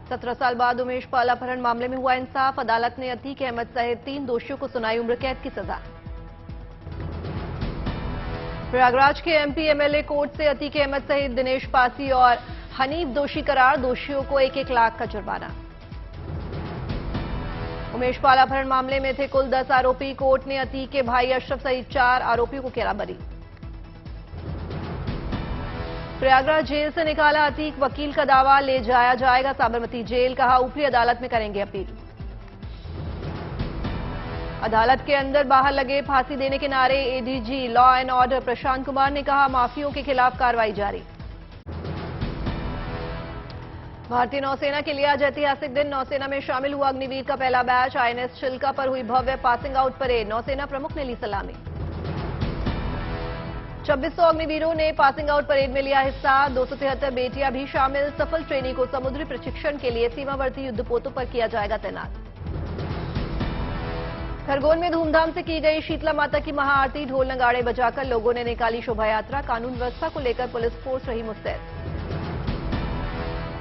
17 साल बाद उमेश पाल अपहरण मामले में हुआ इंसाफ। अदालत ने अतीक अहमद सहित 3 दोषियों को सुनाई उम्र कैद की सजा। प्रयागराज के एमपी एमएलए कोर्ट से अतीक अहमद सहित दिनेश पासी और हनीफ दोषी करार। दोषियों को 1-1 लाख का जुर्माना। उमेश पाल अपहरण मामले में थे कुल 10 आरोपी। कोर्ट ने अतीक के भाई अशरफ सहित 4 आरोपियों को किया बरी। प्रयागराज जेल से निकाला अतीक। वकील का दावा, ले जाया जाएगा साबरमती जेल। कहा ऊपरी अदालत में करेंगे अपील। अदालत के अंदर बाहर लगे फांसी देने के नारे। ADG law and order Prashant Kumar ने कहा माफियों के खिलाफ कार्रवाई जारी। भारतीय नौसेना के लिए आज ऐतिहासिक दिन। नौसेना में शामिल हुआ अग्निवीर का पहला बैच। आईएनएस चिल्का पर हुई भव्य पासिंग आउट परेड। नौसेना प्रमुख ने ली सलामी। 2600 अग्निवीरों ने पासिंग आउट परेड में लिया हिस्सा। 273 बेटियां भी शामिल। सफल ट्रेनी को समुद्री प्रशिक्षण के लिए सीमावर्ती युद्धपोतों पर किया जाएगा तैनात। खरगोन में धूमधाम से की गई शीतला माता की महाआरती। ढोल नगाड़े बजाकर लोगों ने निकाली शोभा यात्रा। कानून व्यवस्था को लेकर पुलिस फोर्स रही मुस्तैद।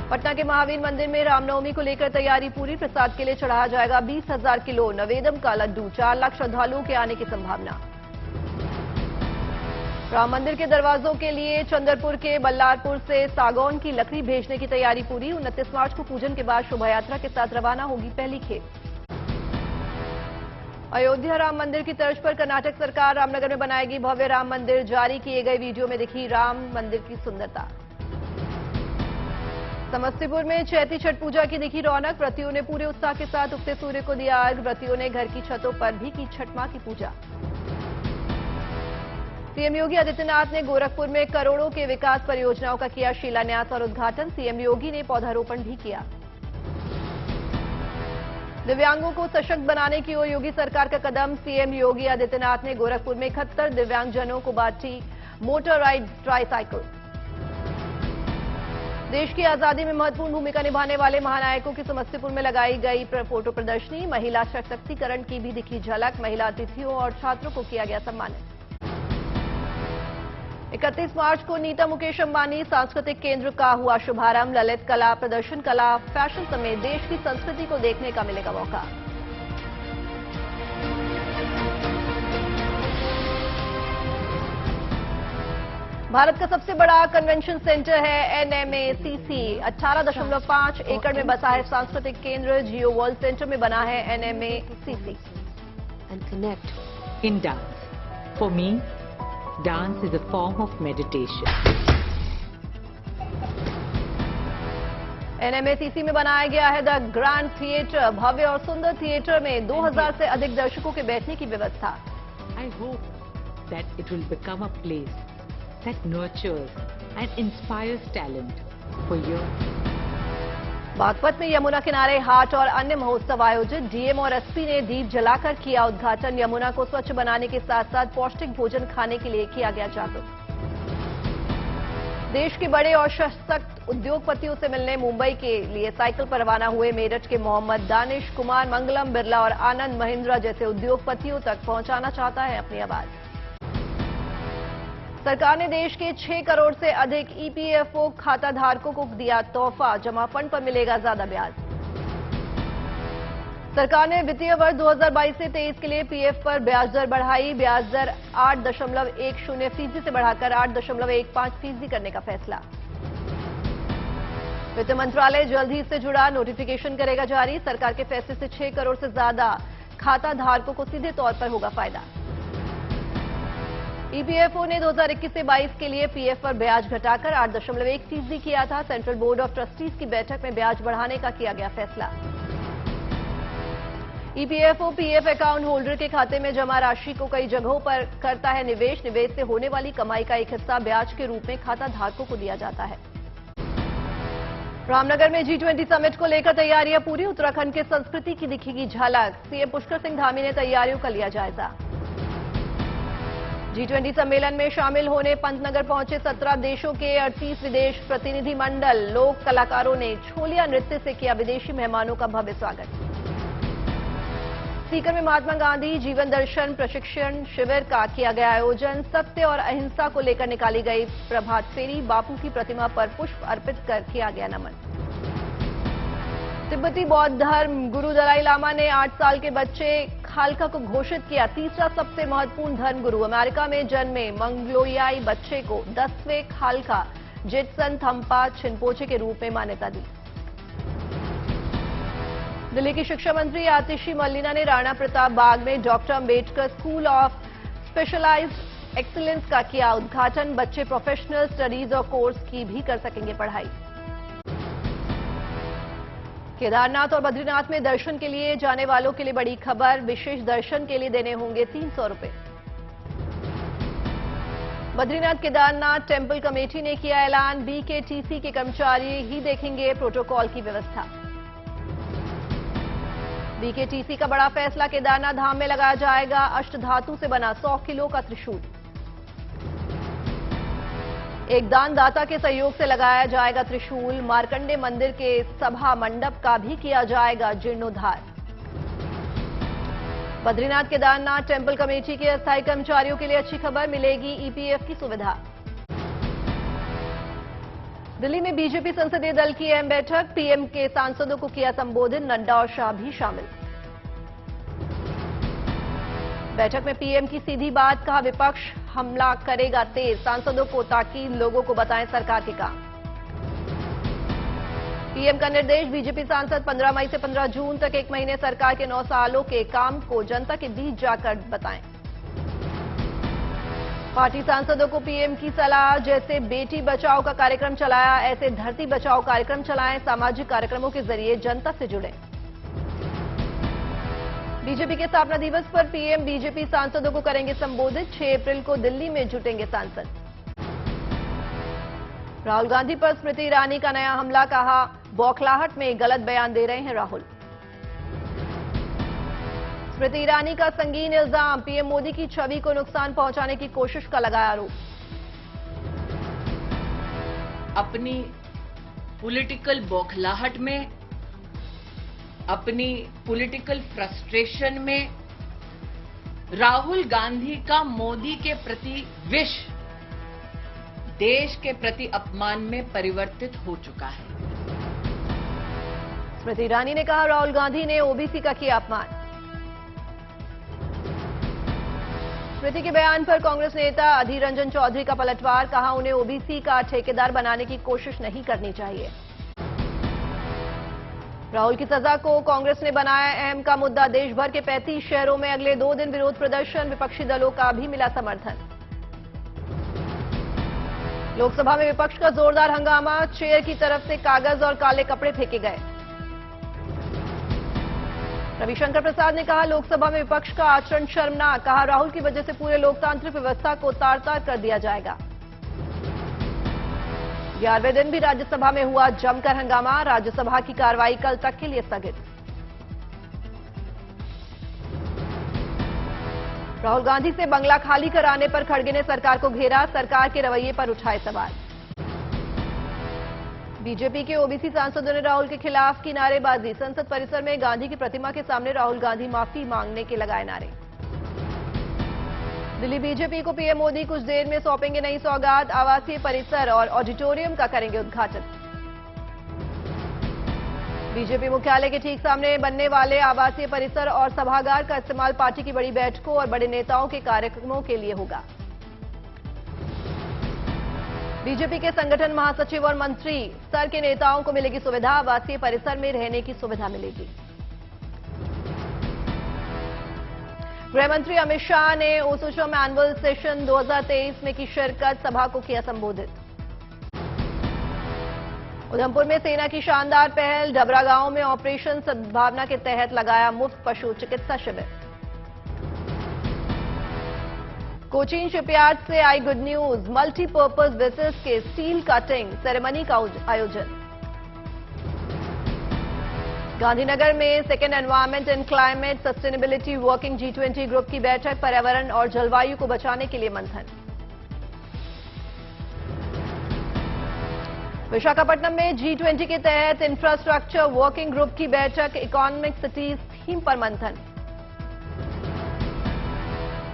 पटना के महावीर मंदिर में रामनवमी को लेकर तैयारी पूरी। प्रसाद के लिए चढ़ाया जाएगा 20,000 किलो नवेदम का लड्डू। 4 लाख श्रद्धालुओं के आने की संभावना। राम मंदिर के दरवाजों के लिए चंद्रपुर के बल्लारपुर से सागौन की लकड़ी भेजने की तैयारी पूरी। 29 मार्च को पूजन के बाद शोभा यात्रा के साथ रवाना होगी पहली खेप। अयोध्या राम मंदिर की तर्ज पर कर्नाटक सरकार रामनगर में बनाएगी भव्य राम मंदिर। जारी किए गए वीडियो में दिखी राम मंदिर की सुंदरता। समस्तीपुर में चैती छठ पूजा की दिखी रौनक। व्रतियों ने पूरे उत्साह के साथ उगते सूर्य को दिया अर्घ। व्रतियों ने घर की छतों पर भी की छठ मां की पूजा। सीएम योगी आदित्यनाथ ने गोरखपुर में करोड़ों के विकास परियोजनाओं का किया शिलान्यास और उद्घाटन। सीएम योगी ने पौधारोपण भी किया। दिव्यांगों को सशक्त बनाने की ओर योगी सरकार का कदम। सीएम योगी आदित्यनाथ ने गोरखपुर में 71 दिव्यांगजनों को बांटी मोटराइड ट्राईसाइकिल। देश की आजादी में महत्वपूर्ण भूमिका निभाने वाले महानायकों की समस्तीपुर में लगाई गई फोटो प्रदर्शनी। महिला सशक्तिकरण की भी दिखी झलक। महिला अतिथियों और छात्रों को किया गया सम्मानित। 31 मार्च को नीता मुकेश अंबानी सांस्कृतिक केंद्र का हुआ शुभारंभ। ललित कला, प्रदर्शन कला, फैशन समेत देश की संस्कृति को देखने का मिलेगा मौका। भारत का सबसे बड़ा कन्वेंशन सेंटर है एनएमएसीसी। 18.5 एकड़ में बसा है सांस्कृतिक केंद्र। जियो वर्ल्ड सेंटर में बना है NMACC. And connect in dance. For me, dance is a form of meditation. NMACC में बनाया गया है द ग्रैंड थिएटर। भव्य और सुंदर थिएटर में 2000 से अधिक दर्शकों के बैठने की व्यवस्था। I hope that it will become a place that nurtures and inspires talent for years. Baghpat में यमुना किनारे हाट और अन्य महोत्सव आयोजित। डीएम और एसपी ने दीप जलाकर किया उद्घाटन। यमुना को स्वच्छ बनाने के साथ साथ पौष्टिक भोजन खाने के लिए किया गया जागरूक। देश के बड़े और सशक्त उद्योगपतियों से मिलने मुंबई के लिए साइकिल पर रवाना हुए मेरठ के मोहम्मद दानिश कुमार। मंगलम बिरला और आनंद महिंद्रा जैसे उद्योगपतियों तक पहुंचाना चाहता है अपनी आवाज। सरकार ने देश के 6 करोड़ से अधिक ईपीएफओ खाता धारकों को दिया तोहफा। जमा फंड पर मिलेगा ज्यादा ब्याज। सरकार ने वित्तीय वर्ष 2022 से 23 के लिए पीएफ पर ब्याज दर बढ़ाई। ब्याज दर 8.10% से बढ़ाकर 8.15% करने का फैसला। वित्त मंत्रालय जल्द ही इससे जुड़ा नोटिफिकेशन करेगा जारी। सरकार के फैसले से 6 करोड़ से ज्यादा खाता धारकों को सीधे तौर पर होगा फायदा। ईपीएफओ ने 2021 से 22 के लिए पीएफ पर ब्याज घटाकर 8.1% किया था। सेंट्रल बोर्ड ऑफ ट्रस्टीज की बैठक में ब्याज बढ़ाने का किया गया फैसला। ईपीएफओ पीएफ अकाउंट होल्डर के खाते में जमा राशि को कई जगहों पर करता है निवेश। निवेश से होने वाली कमाई का एक हिस्सा ब्याज के रूप में खाता धारकों को दिया जाता है। रामनगर में G20 समिट को लेकर तैयारियां पूरी। उत्तराखंड के संस्कृति की दिखेगी झलक। सीएम पुष्कर सिंह धामी ने तैयारियों का लिया जायजा। G20 सम्मेलन में शामिल होने पंतनगर पहुंचे 17 देशों के 38 विदेश प्रतिनिधि मंडल। लोक कलाकारों ने छोलिया नृत्य से किया विदेशी मेहमानों का भव्य स्वागत। सीकर में महात्मा गांधी जीवन दर्शन प्रशिक्षण शिविर का किया गया आयोजन। सत्य और अहिंसा को लेकर निकाली गई प्रभात फेरी। बापू की प्रतिमा पर पुष्प अर्पित कर किया गया नमन। तिब्बती बौद्ध धर्म गुरु दलाई लामा ने 8 साल के बच्चे खालका को घोषित किया तीसरा सबसे महत्वपूर्ण धर्म गुरु। अमेरिका में जन्मे मंगलोयाई बच्चे को 10वें खालका जित्सन थम्पा छिनपोचे के रूप में मान्यता दी। दिल्ली की शिक्षा मंत्री आतिशी मलिना ने राणा प्रताप बाग में doctor Ambedkar school of specialised excellence का किया उद्घाटन। बच्चे प्रोफेशनल स्टडीज और कोर्स की भी कर सकेंगे पढ़ाई। केदारनाथ और बद्रीनाथ में दर्शन के लिए जाने वालों के लिए बड़ी खबर। विशेष दर्शन के लिए देने होंगे 300 रुपए। बद्रीनाथ केदारनाथ टेंपल कमेटी ने किया ऐलान। बीकेटीसी के कर्मचारी ही देखेंगे प्रोटोकॉल की व्यवस्था। बीकेटीसी का बड़ा फैसला, केदारनाथ धाम में लगाया जाएगा अष्टधातु से बना 100 किलो का त्रिशूल। एक दानदाता के सहयोग से लगाया जाएगा त्रिशूल। मार्कंडे मंदिर के सभा मंडप का भी किया जाएगा जीर्णोद्धार। बद्रीनाथ केदारनाथ टेंपल कमेटी के अस्थायी कर्मचारियों के लिए अच्छी खबर, मिलेगी ईपीएफ की सुविधा। दिल्ली में बीजेपी संसदीय दल की अहम बैठक। पीएम के सांसदों को किया संबोधित, नड्डा और शाह भी शामिल। बैठक में पीएम की सीधी बात, कहा विपक्ष हमला करेगा तेज सांसदों को ताकि लोगों को बताएं सरकार के काम। पीएम का निर्देश, बीजेपी सांसद 15 मई से 15 जून तक 1 महीने सरकार के 9 सालों के काम को जनता के बीच जाकर बताएं। पार्टी सांसदों को पीएम की सलाह, जैसे बेटी बचाओ का कार्यक्रम चलाया ऐसे धरती बचाओ कार्यक्रम चलाएं। सामाजिक कार्यक्रमों के जरिए जनता से जुड़े। बीजेपी के स्थापना दिवस पर पीएम बीजेपी सांसदों को करेंगे संबोधित। 6 अप्रैल को दिल्ली में जुटेंगे सांसद। राहुल गांधी पर स्मृति ईरानी का नया हमला, कहा बौखलाहट में गलत बयान दे रहे हैं राहुल। स्मृति ईरानी का संगीन इल्जाम, पीएम मोदी की छवि को नुकसान पहुंचाने की कोशिश का लगाया आरोप। अपनी पॉलिटिकल बौखलाहट में, अपनी पॉलिटिकल फ्रस्ट्रेशन में राहुल गांधी का मोदी के प्रति विष देश के प्रति अपमान में परिवर्तित हो चुका है। स्मृति ईरानी ने कहा राहुल गांधी ने ओबीसी का किया अपमान। स्मृति के बयान पर कांग्रेस नेता अधीर रंजन चौधरी का पलटवार, कहा उन्हें ओबीसी का ठेकेदार बनाने की कोशिश नहीं करनी चाहिए। राहुल की सजा को कांग्रेस ने बनाया अहम का मुद्दा। देश भर के 35 शहरों में अगले 2 दिन विरोध प्रदर्शन, विपक्षी दलों का भी मिला समर्थन। लोकसभा में विपक्ष का जोरदार हंगामा, चेयर की तरफ से कागज और काले कपड़े फेंके गए। रविशंकर प्रसाद ने कहा लोकसभा में विपक्ष का आचरण शर्मनाक, कहा राहुल की वजह से पूरे लोकतांत्रिक व्यवस्था को तार-तार कर दिया जाएगा। 11वें दिन भी राज्यसभा में हुआ जमकर हंगामा, राज्यसभा की कार्रवाई कल तक के लिए स्थगित। राहुल गांधी से बंगला खाली कराने पर खड़गे ने सरकार को घेरा, सरकार के रवैये पर उठाए सवाल। बीजेपी के ओबीसी सांसदों ने राहुल के खिलाफ की नारेबाजी, संसद परिसर में गांधी की प्रतिमा के सामने राहुल गांधी माफी मांगने के लगाए नारे। दिल्ली बीजेपी को पीएम मोदी कुछ देर में सौंपेंगे नई सौगात, आवासीय परिसर और ऑडिटोरियम का करेंगे उद्घाटन। बीजेपी मुख्यालय के ठीक सामने बनने वाले आवासीय परिसर और सभागार का इस्तेमाल पार्टी की बड़ी बैठकों और बड़े नेताओं के कार्यक्रमों के लिए होगा। बीजेपी के संगठन महासचिव और मंत्री स्तर के नेताओं को मिलेगी सुविधा, आवासीय परिसर में रहने की सुविधा मिलेगी। गृह मंत्री अमित शाह ने ओसोचो में एनुअल सेशन 2023 में की शिरकत, सभा को किया संबोधित। उधमपुर में सेना की शानदार पहल, डबरा गांव में ऑपरेशन सद्भावना के तहत लगाया मुफ्त पशु चिकित्सा शिविर। कोचीन शिपयार्ड से आई गुड न्यूज, मल्टीपर्पज वेसल्स के स्टील कटिंग सेरेमनी का आयोजन। गांधीनगर में second environment and climate sustainability working G20 group की बैठक, पर्यावरण और जलवायु को बचाने के लिए मंथन। विशाखापट्टनम में G20 के तहत इंफ्रास्ट्रक्चर वर्किंग ग्रुप की बैठक, इकोनॉमिक सिटीज थीम पर मंथन।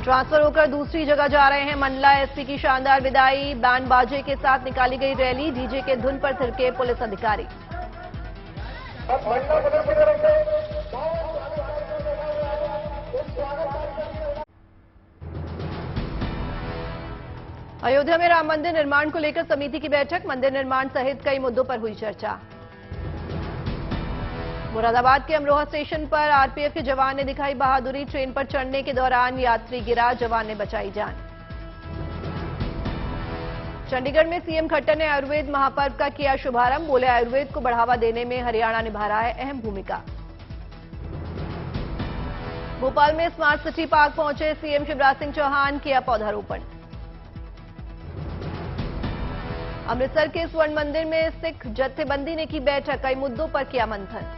ट्रांसफर होकर दूसरी जगह जा रहे हैं मंडला एसपी की शानदार विदाई, बैंड बाजे के साथ निकाली गई रैली, डीजे के धुन पर थिरके पुलिस अधिकारी। अयोध्या में राम मंदिर निर्माण को लेकर समिति की बैठक, मंदिर निर्माण सहित कई मुद्दों पर हुई चर्चा। मुरादाबाद के अमरोहा स्टेशन पर आरपीएफ के जवान ने दिखाई बहादुरी, ट्रेन पर चढ़ने के दौरान यात्री गिरा, जवान ने बचाई जान। चंडीगढ़ में सीएम खट्टर ने आयुर्वेद महापर्व का किया शुभारंभ, बोले आयुर्वेद को बढ़ावा देने में हरियाणा निभा रहा है अहम भूमिका। भोपाल में स्मार्ट सिटी पार्क पहुंचे सीएम शिवराज सिंह चौहान, किया पौधारोपण। अमृतसर के स्वर्ण मंदिर में सिख जत्थेबंदी ने की बैठक, कई मुद्दों पर किया मंथन।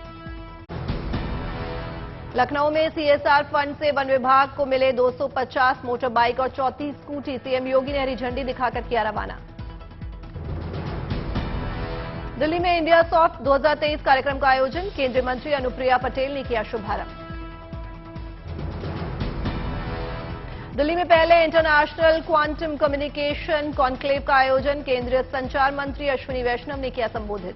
लखनऊ में सीएसआर फंड से वन विभाग को मिले 250 मोटर बाइक और 34 स्कूटी, सीएम योगी ने हरी झंडी दिखाकर किया रवाना। दिल्ली में इंडिया सॉफ्ट 2023 कार्यक्रम का आयोजन, केंद्रीय मंत्री अनुप्रिया पटेल ने किया शुभारंभ। दिल्ली में पहले इंटरनेशनल क्वांटम कम्युनिकेशन कॉन्क्लेव का आयोजन, केंद्रीय संचार मंत्री अश्विनी वैष्णव ने किया संबोधित।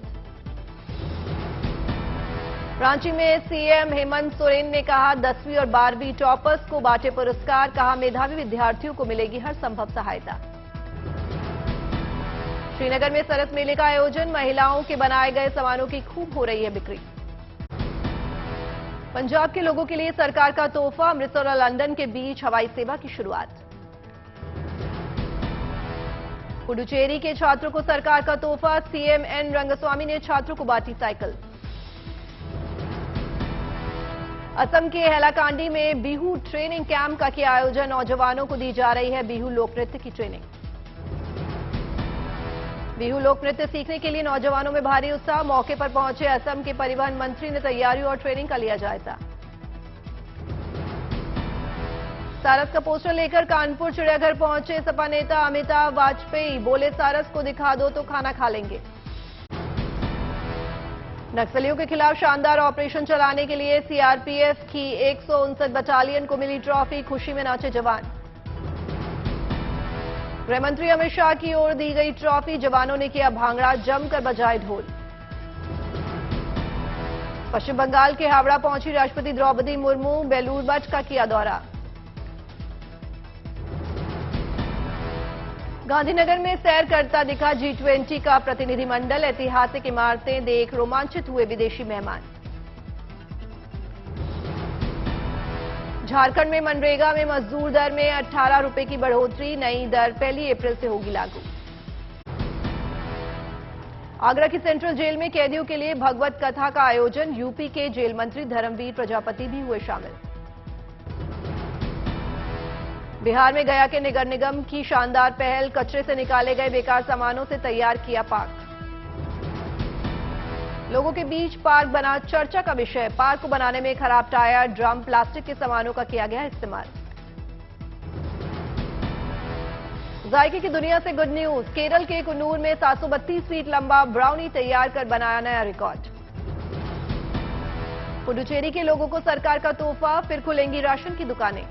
रांची में सीएम हेमंत सोरेन ने कहा 10वीं और 12वीं टॉपर्स को बांटे पुरस्कार, कहा मेधावी विद्यार्थियों को मिलेगी हर संभव सहायता। श्रीनगर में सरस मेले का आयोजन, महिलाओं के बनाए गए सामानों की खूब हो रही है बिक्री। पंजाब के लोगों के लिए सरकार का तोहफा, अमृतसर और लंदन के बीच हवाई सेवा की शुरुआत। पुडुचेरी के छात्रों को सरकार का तोहफा, सीएम एन रंगस्वामी ने छात्रों को बांटी साइकिल। असम के हैलाकांडी में बिहू ट्रेनिंग कैंप का किया आयोजन, नौजवानों को दी जा रही है बिहू लोक नृत्य की ट्रेनिंग। बिहू लोक नृत्य सीखने के लिए नौजवानों में भारी उत्साह, मौके पर पहुंचे असम के परिवहन मंत्री ने तैयारियों और ट्रेनिंग का लिया जायजा। सारस का पोस्टर लेकर कानपुर चिड़ियाघर पहुंचे सपा नेता अमिताभ वाजपेयी, बोले सारस को दिखा दो तो खाना खा लेंगे। नक्सलियों के खिलाफ शानदार ऑपरेशन चलाने के लिए सीआरपीएफ की 159 बटालियन को मिली ट्रॉफी, खुशी में नाचे जवान। गृहमंत्री अमित शाह की ओर दी गई ट्रॉफी, जवानों ने किया भांगड़ा, जमकर बजाए ढोल। पश्चिम बंगाल के हावड़ा पहुंची राष्ट्रपति द्रौपदी मुर्मू, बेलूर मठ का किया दौरा। गांधीनगर में सैर करता दिखा G20 का प्रतिनिधिमंडल, ऐतिहासिक इमारतें देख रोमांचित हुए विदेशी मेहमान। झारखंड में मनरेगा में मजदूर दर में 18 रुपए की बढ़ोतरी, नई दर 1 अप्रैल से होगी लागू। आगरा की सेंट्रल जेल में कैदियों के लिए भगवत कथा का आयोजन, यूपी के जेल मंत्री धर्मवीर प्रजापति भी हुए शामिल। बिहार में गया के नगर निगम की शानदार पहल, कचरे से निकाले गए बेकार सामानों से तैयार किया पार्क। लोगों के बीच पार्क बना चर्चा का विषय, पार्क को बनाने में खराब टायर, ड्रम, प्लास्टिक के सामानों का किया गया इस्तेमाल। जायके की दुनिया से गुड न्यूज, केरल के कुन्नूर में 732 फीट लंबा ब्राउनी तैयार कर बनाया नया रिकॉर्ड। पुडुचेरी के लोगों को सरकार का तोहफा, फिर खुलेंगी राशन की दुकानें।